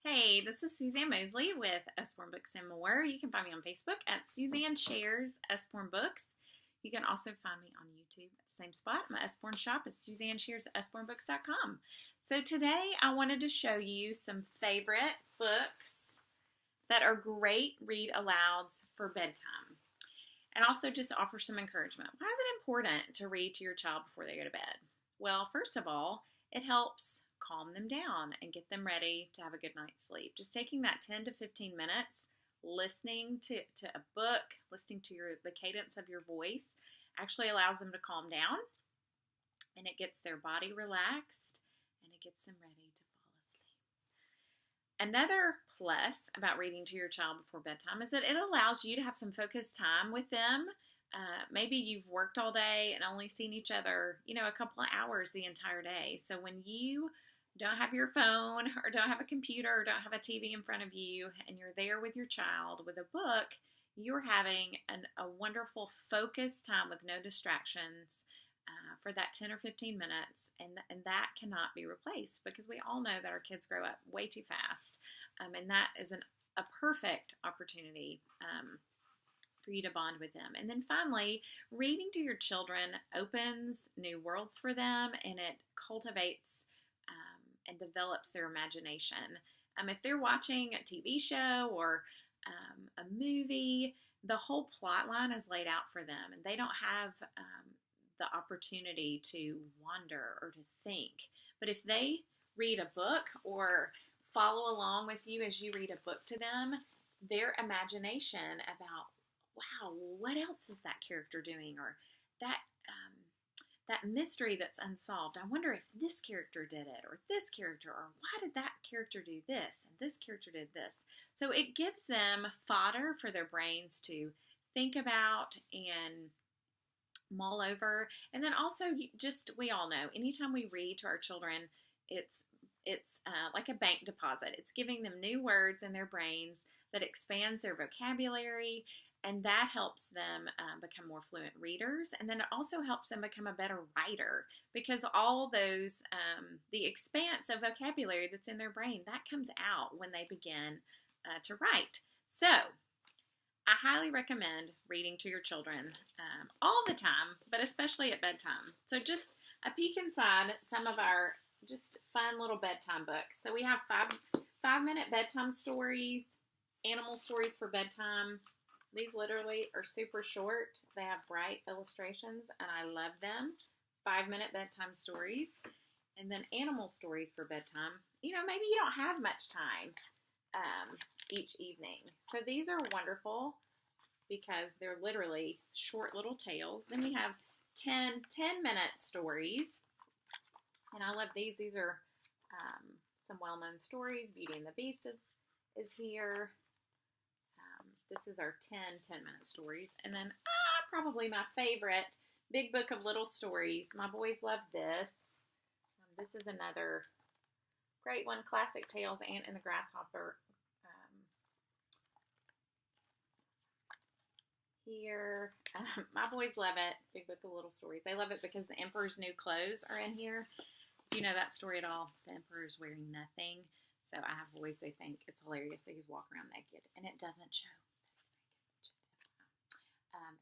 Hey, this is Suzanne Mosley with Usborne Books and More. You can find me on Facebook at Suzanne Shares Usborne Books. You can also find me on YouTube at the same spot. My Usborne shop is SuzanneSharesUsborneBooks.com. So today I wanted to show you some favorite books that are great read alouds for bedtime. And also just offer some encouragement. Why is it important to read to your child before they go to bed? Well, first of all, it helps calm them down and get them ready to have a good night's sleep. Just taking that 10 to 15 minutes, listening to a book, listening to the cadence of your voice actually allows them to calm down, and it gets their body relaxed, and it gets them ready to fall asleep. Another plus about reading to your child before bedtime is that it allows you to have some focused time with them. Maybe you've worked all day and only seen each other, a couple of hours the entire day. So when you don't have your phone or don't have a computer or don't have a TV in front of you and you're there with your child with a book, you're having a wonderful focused time with no distractions for that 10 or 15 minutes. And that cannot be replaced because we all know that our kids grow up way too fast. And that is a perfect opportunity for you to bond with them. And then finally, reading to your children opens new worlds for them, and it cultivates and develops their imagination. If they're watching a TV show or a movie, the whole plot line is laid out for them, and they don't have the opportunity to wander or to think. But if they read a book or follow along with you as you read a book to them, their imagination about, wow, what else is that character doing? Or that mystery that's unsolved. I wonder if this character did it, or this character, or why did that character do this, and this character did this. So it gives them fodder for their brains to think about and mull over. And then also, we all know, anytime we read to our children, it's like a bank deposit. It's giving them new words in their brains that expands their vocabulary, and that helps them become more fluent readers. And then it also helps them become a better writer, because all those, the expanse of vocabulary that's in their brain, that comes out when they begin to write. So I highly recommend reading to your children all the time, but especially at bedtime. So just a peek inside some of our just fun little bedtime books. So we have 5-minute bedtime stories, animal stories for bedtime. These literally are super short. They have bright illustrations, and I love them. 5-minute bedtime stories. And then animal stories for bedtime. Maybe you don't have much time each evening. So these are wonderful because they're literally short little tales. Then we have 10-minute stories. And I love these. These are some well-known stories. Beauty and the Beast is here. This is our 10-minute stories. And then probably my favorite, Big Book of Little Stories. My boys love this. This is another great one, Classic Tales, Ant and the Grasshopper. Here, my boys love it, Big Book of Little Stories. They love it because the Emperor's new clothes are in here. If you know that story at all, the Emperor's wearing nothing. So I have boys, they think it's hilarious that he's walking around naked, and it doesn't show.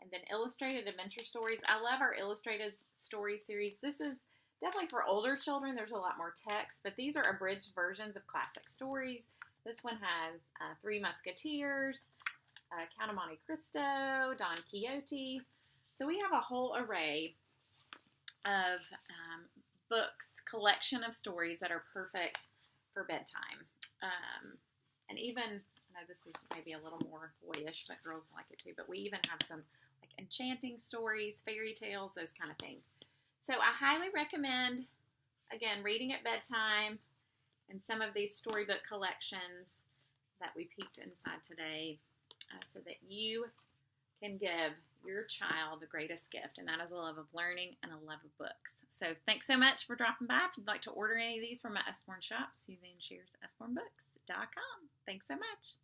And then illustrated adventure stories. I love our illustrated story series. This is definitely for older children. There's a lot more text, but these are abridged versions of classic stories. This one has Three Musketeers, Count of Monte Cristo, Don Quixote. So we have a whole array of books, collection of stories that are perfect for bedtime. And even, I know this is maybe a little more boyish, but girls like it too, but we even have some like enchanting stories, fairy tales, those kind of things. So I highly recommend, again, reading at bedtime and some of these storybook collections that we peeked inside today so that you can give your child the greatest gift, and that is a love of learning and a love of books. So thanks so much for dropping by. If you'd like to order any of these from my Usborne shop, SuzanneSharesUsborneBooks.com. Thanks so much.